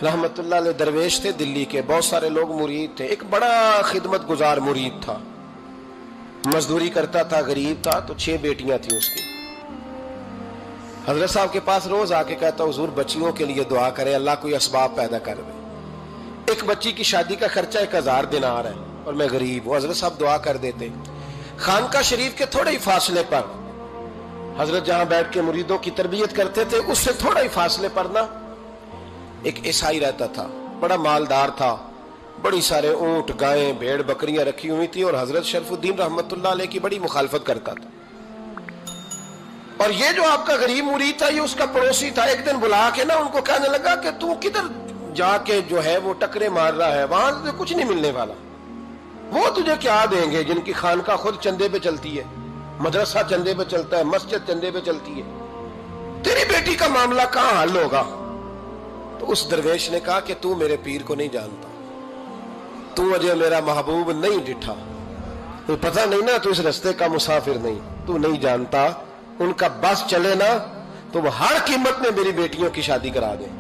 رحمت اللہ علیہ درویش تھے دلی کے، بہت سارے لوگ مرید تھے، ایک بڑا خدمت گزار مرید تھا، مزدوری کرتا تھا، غریب تھا، تو 6 بیٹیاں تھیں اس کی۔ حضرت صاحب کے پاس روز آ کے کہتا حضور بچیوں کے لیے دعا کرے، اللہ کوئی اسباب پیدا کر دے، ایک بچی کی شادی کا خرچہ 1000 دینار ہے اور میں غریب ہوں۔ حضرت صاحب دعا کر دیتے۔ خانقاہ شریف کے تھوڑے ہی فاصلے پر حضرت جہاں بیٹھ کے مریدوں کی تربیت کرتے تھے، اس سے تھوڑا ہی فاصلے پر نا ایک عیسائی رہتا تھا، بڑا مالدار تھا، بڑی سارے اونٹ، گائیں، بھیڑ، بکریاں رکھی ہوئی تھی، اور حضرت شرف الدین رحمت اللہ علیہ کی بڑی مخالفت کرتا تھا۔ اور یہ جو آپ کا غریب مرید تھا، یہ اس کا پڑوسی تھا، ایک دن بلا کے نا ان کو کہنے لگا کہ تو کدھر جا کے جو ہے وہ ٹکرے مار رہا ہے، وہاں سے کچھ نہیں ملنے والا، وہ تجھے کیا دیں گے جن کی خانقاہ خود چندے پہ چلتی ہے، مدرسہ چندے پہ چلتا ہے، مسجد چندے پہ چلتی ہے، تیری بیٹی کا معاملہ کہاں حل ہوگا؟ تو اس درویش نے کہا کہ تو میرے پیر کو نہیں جانتا، تو مجھے میرا محبوب نہیں ڈٹھا، تو پتہ نہیں نا، تو اس رستے کا مسافر نہیں، تو نہیں جانتا، ان کا بس چلے نا تو وہ ہر قیمت میں میری بیٹیوں کی شادی کرا دیں۔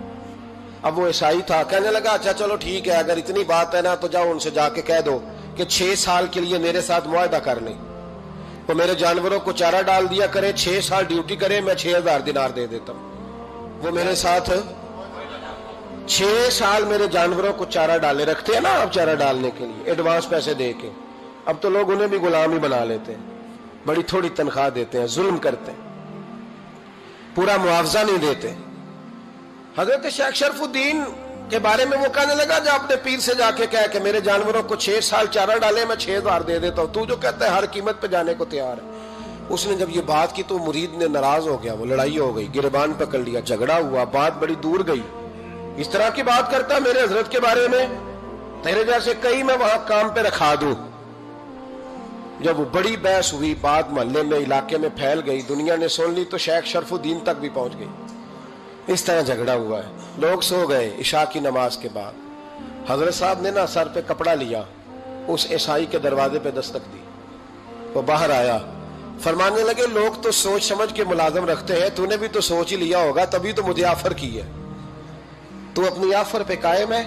اب وہ عیسائی تھا، کہنے لگا اچھا چلو ٹھیک ہے، اگر اتنی بات ہے نا تو جاؤ ان سے جا کے کہہ دو کہ 6 سال کے لیے میرے ساتھ معاہدہ کر لیں، وہ میرے جانوروں کو چارہ ڈال دیا کرے، 6 سال ڈیوٹی کرے، میں 6000 دینار دے دیتا ہوں۔ وہ میرے ساتھ 6 سال میرے جانوروں کو چارہ ڈالے، رکھتے ہیں نا آپ چارہ ڈالنے کے لیے ایڈوانس پیسے دے کے، اب تو لوگ انہیں بھی غلام ہی بنا لیتے ہیں، بڑی تھوڑی تنخواہ دیتے ہیں، ظلم کرتے ہیں، پورا معاوضہ نہیں دیتے۔ حضرت شیخ شرف الدین کے بارے میں وہ کہنے لگا جا اپنے پیر سے جا کے کہہ کہ میرے جانوروں کو 6 سال چارہ ڈالے، میں 6000 دے دیتا ہوں، تو جو کہتا ہے ہر قیمت پہ جانے کو تیار ہے۔ اس نے جب یہ بات کی تو مرید نے ناراض ہو گیا، وہ لڑائی ہو گئی، گربان پکڑ لیا، جھگڑا ہوا، بات بڑی دور گئی، اس طرح کی بات کرتا میرے حضرت کے بارے میں، تیرے جیسے کئی میں وہاں کام پہ رکھا دوں۔ جب وہ بڑی بحث ہوئی، بات محلے میں، علاقے میں پھیل گئی، دنیا نے سن لی، تو شیخ شرف الدین تک بھی پہنچ گئی۔ اس طرح جھگڑا ہوا ہے، لوگ سو گئے عشاء کی نماز کے بعد۔ حضرت صاحب نے نا سر پہ کپڑا لیا، اس عیسائی کے دروازے پہ دستک دی، وہ باہر آیا، فرمانے لگے لوگ تو سوچ سمجھ کے ملازم رکھتے ہیں، تو نے بھی تو سوچ ہی لیا ہوگا، تبھی تو مجھے آفر کی ہے، تو اپنی آفر پہ قائم ہے،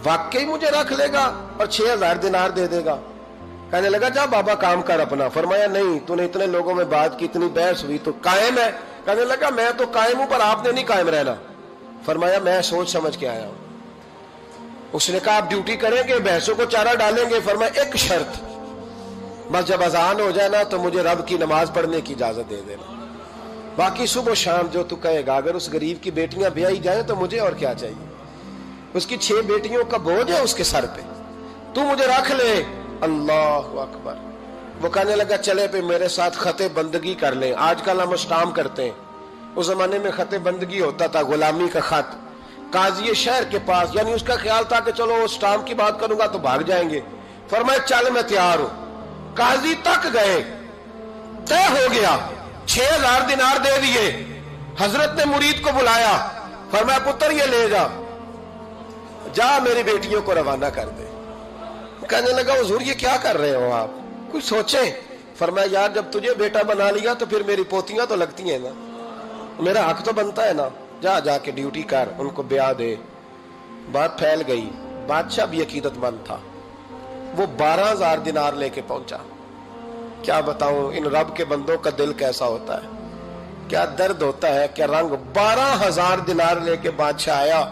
واقعی مجھے رکھ لے گا اور 6000 دینار دے دے گا؟ کہنے لگا جا بابا کام کر اپنا۔ فرمایا نہیں، تو نے اتنے لوگوں میں بات کی، اتنی بحث ہوئی، تو قائم ہے؟ کہنے لگا میں تو قائم ہوں، پر آپ نے نہیں قائم رہنا۔ فرمایا میں سوچ سمجھ کے آیا ہوں۔ اس نے کہا آپ ڈیوٹی کریں گے، بحثوں کو چارہ ڈالیں گے؟ فرمایا ایک شرط، بس جب اذان ہو جائے نا تو مجھے رب کی نماز پڑھنے کی اجازت دے دینا، باقی صبح و شام جو تو کہے گا۔ اگر اس غریب کی بیٹیاں بیائی جائیں تو مجھے اور کیا چاہیے، اس کی 6 بیٹیوں کا بوجھ ہے اس کے سر پہ، تو مجھے رکھ لے۔ اللہ اکبر۔ وہ کہنے لگا چلے پہ میرے ساتھ خط بندگی کر لیں، آج کل ہم اسٹام کرتے ہیں، اس زمانے میں خط بندگی ہوتا تھا، غلامی کا خط، قاضی شہر کے پاس، یعنی اس کا خیال تھا کہ چلو اسٹام کی بات کروں گا تو بھاگ جائیں گے۔ فرمایا چل میں تیار ہوں۔ قاضی تک گئے، طے ہو گیا، 6000 دینار دے دیے۔ حضرت نے مرید کو بلایا، فرمایا پتر یہ لے جا، جا میری بیٹیوں کو روانہ کر دے۔ کہنے لگا حضور یہ کیا کر رہے ہو آپ، کچھ سوچیں۔ فرمایا یار جب تجھے بیٹا بنا لیا تو پھر میری پوتیاں تو لگتی ہیں نا، میرا حق تو بنتا ہے نا، جا جا کے ڈیوٹی کر، ان کو بیاہ دے۔ بات پھیل گئی، بادشاہ بھی عقیدت مند تھا، وہ 12000 دینار لے کے پہنچا۔ کیا بتاؤں ان رب کے بندوں کا دل کیسا ہوتا ہے، کیا درد ہوتا ہے، کیا رنگ۔ 12000 دینار لے کے بادشاہ آیا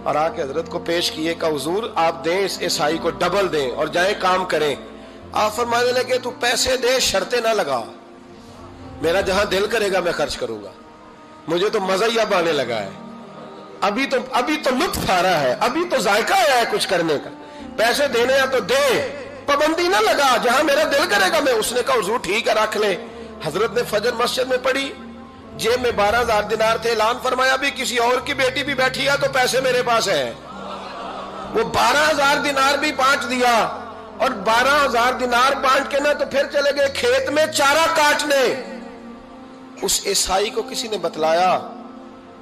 اور آ کے حضرت کو پیش کیے کہ حضور آپ دیں اس عیسائی کو ڈبل دیں اور جائیں کام کریں۔ آپ فرمانے لگے تو پیسے دے، شرطیں نہ لگا، میرا جہاں دل کرے گا میں خرچ کروں گا، مجھے تو مزہ ہی اب آنے لگا ہے، ابھی تو لطف آ رہا ہے، ابھی تو ذائقہ آیا ہے کچھ کرنے کا، پیسے دینے ہیں تو دے، پابندی نہ لگا، جہاں میرا دل کرے گا میں۔ اس نے کہا حضور ٹھیک ہے رکھ لے۔ حضرت نے فجر مسجد میں پڑھی، جیب میں 12000 دینار تھے، اعلان فرمایا بھی کسی اور کی بیٹی بھی بیٹھی ہے تو پیسے میرے پاس ہیں۔ وہ 12000 دینار بھی بانٹ دیا، اور 12000 دینار بانٹ کے نا تو پھر چلے گئے کھیت میں چارہ کاٹنے۔ اس عیسائی کو کسی نے بتلایا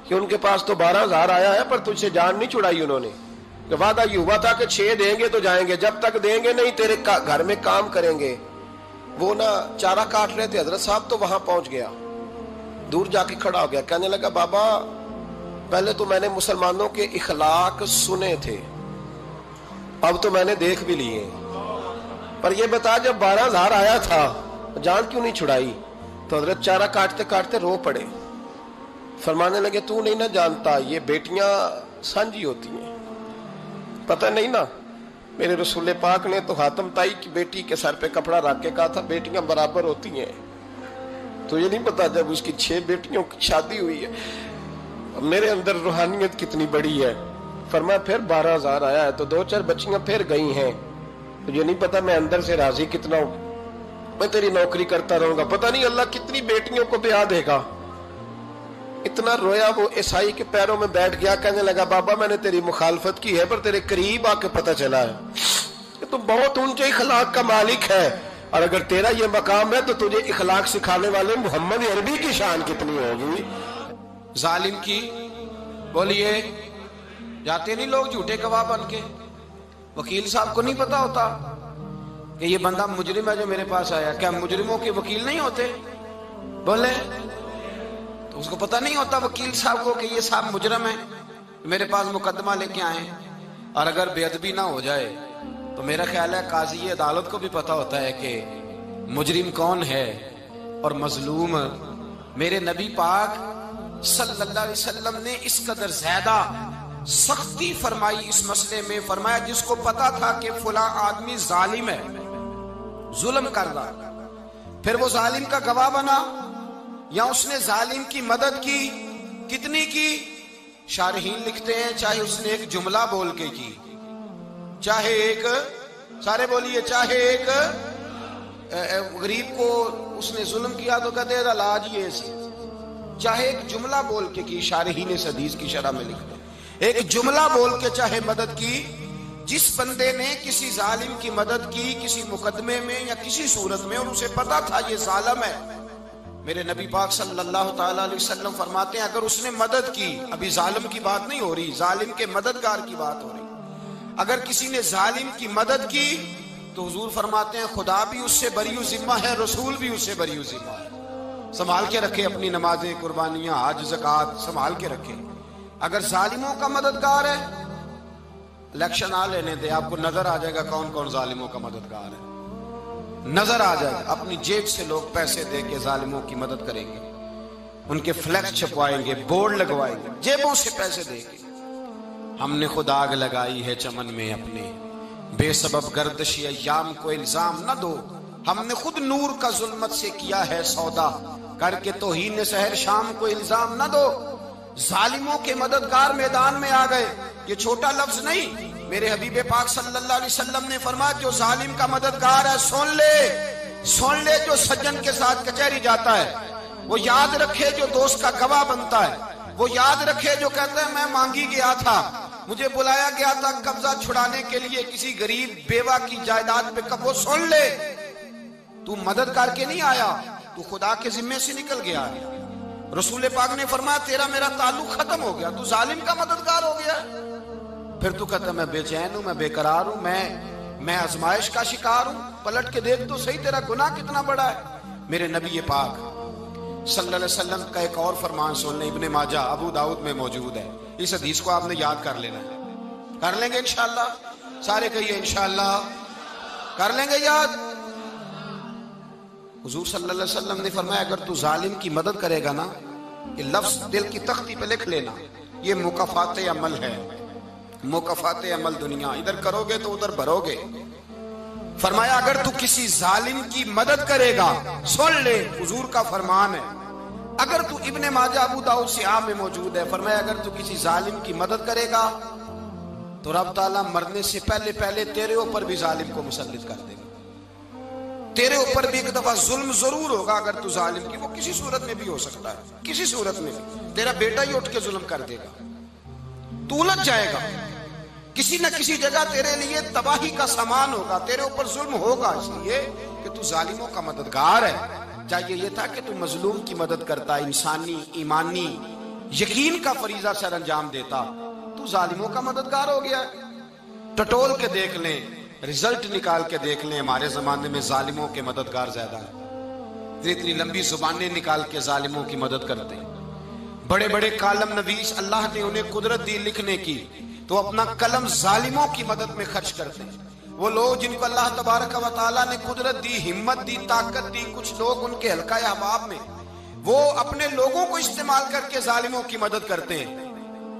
کہ ان کے پاس تو 12000 آیا ہے، پر تجھ سے جان نہیں چھڑائی انہوں نے، کہ وعدہ یہ ہوا تھا کہ 6 دیں گے تو جائیں گے، جب تک دیں گے نہیں تیرے گھر میں کام کریں گے۔ وہ نا چارہ کاٹ رہے تھے، حضرت صاحب تو وہاں پہنچ گیا، دور جا کے کھڑا ہو گیا، کہنے لگا بابا پہلے تو میں نے مسلمانوں کے اخلاق سنے تھے، اب تو میں نے دیکھ بھی لیے، پر یہ بتا جب 12,000 آیا تھا جان کیوں نہیں چھڑائی؟ تو حضرت چارہ کاٹتے کاٹتے رو پڑے، فرمانے لگے تو نہیں نہ جانتا یہ بیٹیاں سانجی ہوتی ہیں، پتہ نہیں نا؟ میرے رسول پاک نے تو حاتم تائی کی بیٹی کے سر پہ کپڑا رکھ کے کہا تھا بیٹیاں برابر ہوتی ہیں، تو یہ نہیں پتا جب اس کی 6 بیٹیوں کی شادی ہوئی ہے میرے اندر روحانیت کتنی بڑی ہے۔ فرمایا پھر 12,000 آیا ہے تو 2-4 بچیاں پھر گئی ہیں، تو یہ نہیں پتا میں اندر سے راضی کتنا ہوں، میں تیری نوکری کرتا رہوں گا، پتہ نہیں اللہ کتنی بیٹیوں کو بیاہ دے گا۔ اتنا رویا وہ عیسائی کے پیروں میں بیٹھ گیا، کہنے لگا بابا میں نے تیری مخالفت کی ہے پر تیرے قریب آ کے پتہ چلا ہے کہ تو بہت اونچے اخلاق کا مالک ہے، اور اگر تیرا یہ مقام ہے تو تجھے اخلاق سکھانے والے محمد عربی کی شان کتنی ہوگی۔ ظالم کی بولیے جاتے نہیں لوگ جھوٹے گواہ بن کے، وکیل صاحب کو نہیں پتا ہوتا کہ یہ بندہ مجرم ہے جو میرے پاس آیا، کیا مجرموں کے وکیل نہیں ہوتے؟ بولے تو اس کو پتہ نہیں ہوتا وکیل صاحب کو کہ یہ صاحب مجرم ہے، میرے پاس مقدمہ لے کے آئے، اور اگر بے ادبی نہ ہو جائے تو میرا خیال ہے قاضی عدالت کو بھی پتا ہوتا ہے کہ مجرم کون ہے اور مظلوم۔ میرے نبی پاک صلی اللہ علیہ وسلم نے اس قدر زیادہ سختی فرمائی اس مسئلے میں، فرمایا جس کو پتا تھا کہ فلاں آدمی ظالم ہے، ظلم کر رہا، پھر وہ ظالم کا گواہ بنا یا اس نے ظالم کی مدد کی، کتنی کی؟ شارحین لکھتے ہیں چاہے اس نے ایک جملہ بول کے کی، چاہے ایک، سارے بولیے، چاہے ایک غریب کو اس نے ظلم کیا تو کہتے ہیں علاج یہ سی، چاہے ایک جملہ بول کے کی، شارحین اس حدیث کی شرح میں لکھتے ہیں ایک جملہ بول کے چاہے مدد کی، جس بندے نے کسی ظالم کی مدد کی کسی مقدمے میں یا کسی صورت میں اور اسے پتا تھا یہ ظالم ہے، میرے نبی پاک صلی اللہ تعالیٰ علیہ وسلم فرماتے ہیں اگر اس نے مدد کی، ابھی ظالم کی بات نہیں ہو رہی، ظالم کے مددگار کی بات ہو رہی، اگر کسی نے ظالم کی مدد کی تو حضور فرماتے ہیں خدا بھی اس سے بری و ذمہ ہے، رسول بھی اس سے بری و ذمہ ہے۔ سنبھال کے رکھے اپنی نمازیں، قربانیاں، حج، زکوٰۃ سنبھال کے رکھے۔ اگر ظالموں کا مددگار ہے، الیکشن آ لینے دے، آپ کو نظر آ جائے گا کون کون ظالموں کا مددگار ہے، نظر آ جائے گا۔ اپنی جیب سے لوگ پیسے دے کے ظالموں کی مدد کریں گے، ان کے فلیکس چھپوائیں گے، بورڈ لگوائیں گے، جیبوں سے پیسے دے گے۔ ہم نے خود آگ لگائی ہے چمن میں اپنے، بے سبب گردشی ایام کو الزام نہ دو، ہم نے خود نور کا ظلمت سے کیا ہے سودا، کر کے توہین سحر شام کو الزام نہ دو۔ ظالموں کے مددگار میدان میں آ گئے، یہ چھوٹا لفظ نہیں، میرے حبیب پاک صلی اللہ علیہ وسلم نے فرمایا جو ظالم کا مددگار ہے سن لے جو سجن کے ساتھ کچہری جاتا ہے، وہ یاد رکھے جو دوست کا گواہ بنتا ہے، وہ یاد رکھے جو کہتا ہے میں مانگی گیا تھا، مجھے بلایا گیا تھا قبضہ چھڑانے کے لیے کسی غریب بیوہ کی جائیداد پہ، وہ سن لے تو مدد کر کے نہیں آیا، تو خدا کے ذمے سے نکل گیا ہے۔ رسول پاک نے فرمایا تیرا میرا تعلق ختم ہو گیا، تو ظالم کا مددگار ہو گیا، پھر تو کہتا میں بے چین ہوں، میں بے قرار ہوں، میں آزمائش کا شکار ہوں، پلٹ کے دیکھ تو صحیح تیرا گناہ کتنا بڑا ہے۔ میرے نبی پاک صلی اللہ علیہ وسلم کا ایک اور فرمان سن لیں، ابن ماجہ ابو داؤد میں موجود ہے، اس حدیث کو آپ نے یاد کر لینا ہے، کر لیں گے انشاءاللہ، سارے کہیے انشاءاللہ، کر لیں گے یاد۔ حضور صلی اللہ علیہ وسلم نے فرمایا اگر تو ظالم کی مدد کرے گا نا، یہ لفظ دل کی تختی پہ لکھ لینا، یہ مکافات عمل ہے، مکافات عمل دنیا، ادھر کرو گے تو ادھر بھرو گے۔ فرمایا اگر تو کسی ظالم کی مدد کرے گا، سن لے حضور کا فرمان ہے، اگر تو ابن ماجہ ابو داؤد سیاہ میں موجود ہے، فرمایا اگر تو کسی ظالم کی مدد کرے گا تو رب تعالیٰ مرنے سے پہلے پہلے تیرے اوپر بھی ظالم کو مسلط کر دے گا، تیرے اوپر بھی ایک دفعہ ظلم ضرور ہوگا اگر تو ظالم کی، وہ کسی صورت میں بھی ہو سکتا ہے، کسی صورت میں بھی، تیرا بیٹا ہی اٹھ کے ظلم کر دے گا، تو الجھ جائے گا، کسی نہ کسی جگہ تیرے لیے تباہی کا سامان ہوگا، تیرے اوپر ظلم ہوگا، اس لیے کہ تو ظالموں کا مددگار ہے۔ چاہیے یہ تھا کہ تو مظلوم کی مدد کرتا، انسانی ایمانی یقین کا فریضہ سر انجام دیتا، تو ظالموں کا مددگار ہو گیا۔ ٹٹول کے دیکھ لیں، رزلٹ نکال کے دیکھ لیں، ہمارے زمانے میں ظالموں کے مددگار زیادہ ہیں، اتنی لمبی زبانیں نکال کے ظالموں کی مدد کرتے ہیں، بڑے بڑے کالم نویس اللہ نے انہیں قدرت دی لکھنے کی، تو اپنا قلم ظالموں کی مدد میں خرچ کرتے ہیں۔ وہ لوگ جن کو اللہ تبارک و تعالیٰ نے قدرت دی، ہمت دی، طاقت دی، کچھ لوگ ان کے حلقہ احباب میں، وہ اپنے لوگوں کو استعمال کر کے ظالموں کی مدد کرتے ہیں،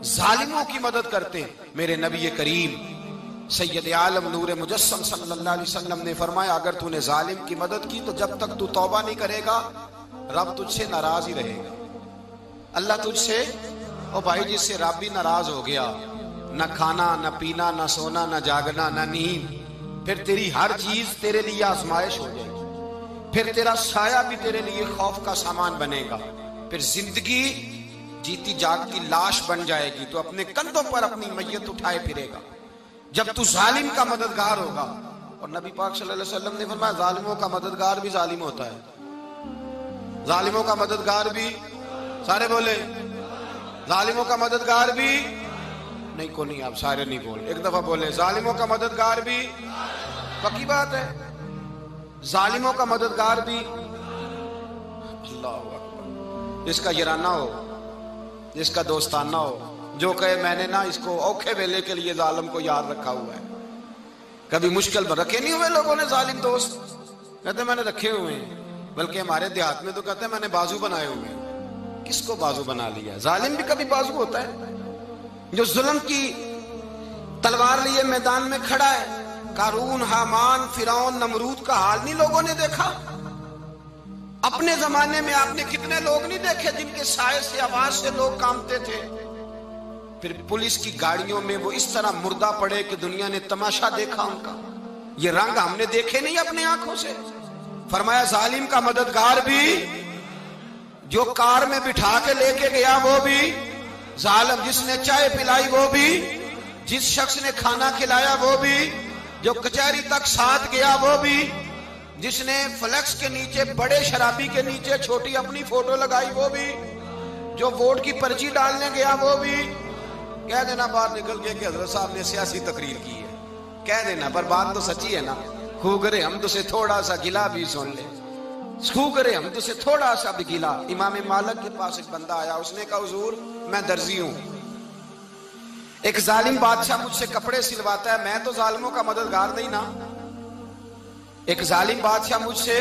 ظالموں کی مدد کرتے ہیں۔ میرے نبی کریم سید عالم نور مجسم صلی اللہ علیہ وسلم نے فرمایا اگر تو نے ظالم کی مدد کی تو جب تک تو توبہ نہیں کرے گا رب تجھ سے ناراض ہی رہے گا۔ اللہ تجھ سے، او بھائی جس سے رب بھی ناراض ہو گیا، نہ کھانا نہ پینا نہ سونا نہ جاگنا نہ نیند، پھر تیری ہر چیز تیرے لیے آزمائش ہو جائے گی، پھر تیرا سایہ بھی تیرے لیے خوف کا سامان بنے گا، پھر زندگی جیتی جاگتی لاش بن جائے گی، تو اپنے کندھوں پر اپنی میت اٹھائے پھرے گا جب تو ظالم کا مددگار ہوگا۔ اور نبی پاک صلی اللہ علیہ وسلم نے فرمایا ظالموں کا مددگار بھی ظالم ہوتا ہے، ظالموں کا مددگار بھی، سارے بولے ظالموں کا مددگار بھی نہیں، کو نہیں، آپ سارے نہیں بولے، ایک دفعہ بولے ظالموں کا مددگار بھی، پکی بات ہے، ظالموں کا مددگار بھی۔ اللہ اکبر، جس کا یارانہ ہو، جس کا دوستانہ ہو، جو کہے میں نے نا اس کو اوکھے ویلے کے لیے ظالم کو یاد رکھا ہوا ہے۔ کبھی مشکل میں رکھے نہیں ہوئے لوگوں نے ظالم دوست، کہتے میں نے رکھے ہوئے ہیں، بلکہ ہمارے دیہات میں تو کہتے ہیں میں نے بازو بنائے ہوئے ہیں۔ کس کو بازو بنا لیا؟ ظالم بھی کبھی بازو ہوتا ہے، جو ظلم کی تلوار لیے میدان میں کھڑا ہے۔ قارون، حامان، فرعون، نمرود کا حال نہیں لوگوں نے دیکھا؟ اپنے زمانے میں آپ نے کتنے لوگ نہیں دیکھے جن کے سائے سے، آواز سے لوگ کانپتے تھے؟ پھر پولیس کی گاڑیوں میں وہ اس طرح مردہ پڑے کہ دنیا نے تماشا دیکھا ان کا۔ یہ رنگ ہم نے دیکھے نہیں اپنے آنکھوں سے۔ فرمایا ظالم کا مددگار بھی، جو کار میں بٹھا کے لے کے گیا وہ بھی ظالم، جس نے چائے پلائی وہ بھی، جس شخص نے کھانا کھلایا وہ بھی، جو کچہری تک ساتھ گیا وہ بھی، جس نے فلیکس کے نیچے بڑے شرابی کے نیچے چھوٹی اپنی فوٹو لگائی وہ بھی، جو ووٹ کی پرچی ڈالنے گیا وہ بھی۔ کہہ دینا باہر نکل کے کہ حضرت صاحب نے سیاسی تقریر کی ہے، کہہ دینا، پر بات تو سچی ہے نا۔ خو کرے ہم تو سے تھوڑا سا گلا بھی سن لے، خو کرے ہم تو سے تھوڑا سا بھی گلا۔ امام مالک کے پاس ایک بندہ آیا، اس نے کہا حضور میں درزی ہوں، ایک ظالم بادشاہ مجھ سے کپڑے سلواتا ہے، میں تو ظالموں کا مددگار نہیں نا۔ ایک ظالم بادشاہ مجھ سے،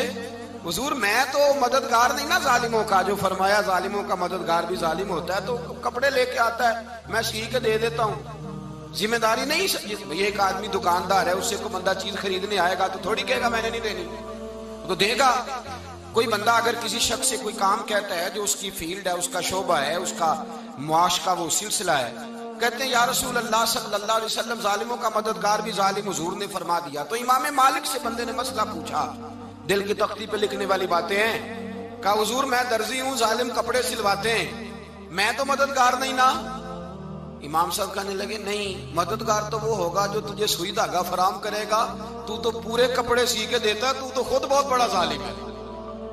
حضور میں تو مددگار نہیں نا ظالموں کا، جو فرمایا ظالموں کا مددگار بھی ظالم ہوتا ہے، تو کپڑے لے کے آتا ہے میں سی کے دے دیتا ہوں، ذمہ داری نہیں۔ یہ ایک آدمی دکاندار ہے، اس سے کوئی بندہ چیز خریدنے آئے گا تو تھوڑی کہے گا میں نے نہیں دینی، تو دے گا۔ کوئی بندہ اگر کسی شخص سے کوئی کام کہتا ہے جو اس کی فیلڈ ہے، اس کا شعبہ ہے، اس کا معاش کا وہ سلسلہ ہے، کہتے ہیں یا رسول اللہ صلی اللہ علیہ وسلم ظالموں کا مددگار بھی ظالم، حضور نے فرما دیا۔ تو امام مالک سے بندے نے مسئلہ پوچھا، دل کی تختی پہ لکھنے والی باتیں ہیں، کہا حضور میں درزی ہوں، ظالم کپڑے سلواتے ہیں، میں تو مددگار نہیں نا۔ امام صاحب کہنے لگے نہیں، مددگار تو وہ ہوگا جو تجھے سوئی دھاگا فراہم کرے گا، تو پورے کپڑے سی کے دیتا ہے، تو خود بہت بڑا ظالم ہے،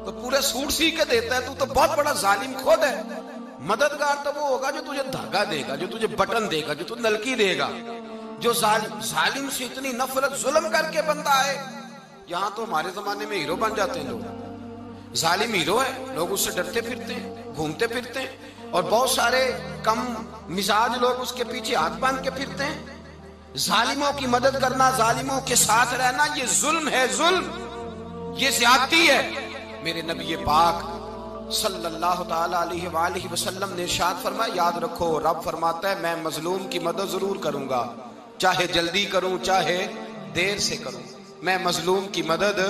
تو پورے سوٹ سی کے دیتا ہے، تو بہت بڑا ظالم خود ہے۔ مددگار تو وہ ہوگا جو تجھے دھاگا دے گا، جو تجھے بٹن دے گا، جو تجھے نلکی دے گا۔ جو ظالم سے اتنی نفرت ظلم کر کے بندہ ہے، یہاں تو ہمارے زمانے میں ہیرو بن جاتے ہیں لوگ، ظالم ہیرو ہے، لوگ اس سے ڈرتے پھرتے ہیں، گھومتے پھرتے ہیں، اور بہت سارے کم مزاج لوگ اس کے پیچھے ہاتھ باندھ کے پھرتے ہیں۔ ظالموں کی مدد کرنا، ظالموں کے ساتھ رہنا، یہ ظلم ہے، ظلم، یہ زیادتی ہے۔ میرے نبی پاک صلی اللہ تعالی علیہ وآلہ وسلم نے ارشاد فرمایا یاد رکھو، رب فرماتا ہے میں مظلوم کی مدد ضرور کروں گا، چاہے جلدی کروں چاہے دیر سے کروں، میں مظلوم کی مدد۔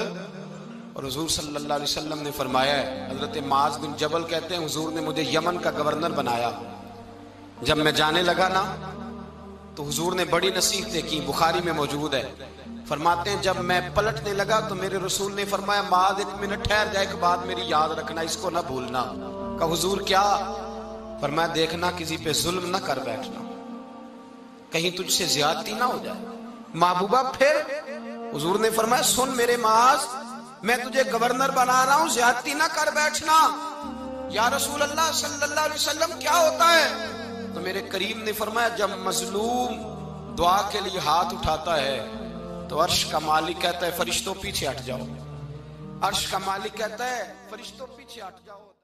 اور حضور صلی اللہ علیہ وسلم نے فرمایا ہے، حضرت معاذ بن جبل کہتے ہیں حضور نے مجھے یمن کا گورنر بنایا، جب میں جانے لگا نا تو حضور نے بڑی نصیحتیں کی، بخاری میں موجود ہے، فرماتے ہیں جب میں پلٹنے لگا تو میرے رسول نے فرمایا معاذ ایک منٹ ٹھہر جا، ایک بات میری یاد رکھنا، اس کو نہ بھولنا۔ کہا حضور کیا؟ فرمایا دیکھنا کسی پہ ظلم نہ کر بیٹھنا، کہیں تجھ سے زیادتی نہ ہو جائے۔ محبوبہ پھر حضور نے فرمایا سن میرے معاذ، میں تجھے گورنر بنا رہا ہوں، زیادتی نہ کر بیٹھنا۔ یا رسول اللہ صلی اللہ علیہ وسلم کیا ہوتا ہے؟ تو میرے کریم نے فرمایا جب مظلوم دعا کے لیے ہاتھ اٹھاتا ہے تو عرش کا مالک کہتا ہے فرشتوں پیچھے ہٹ جاؤ، عرش کا مالک کہتا ہے فرشتوں پیچھے ہٹ جاؤ۔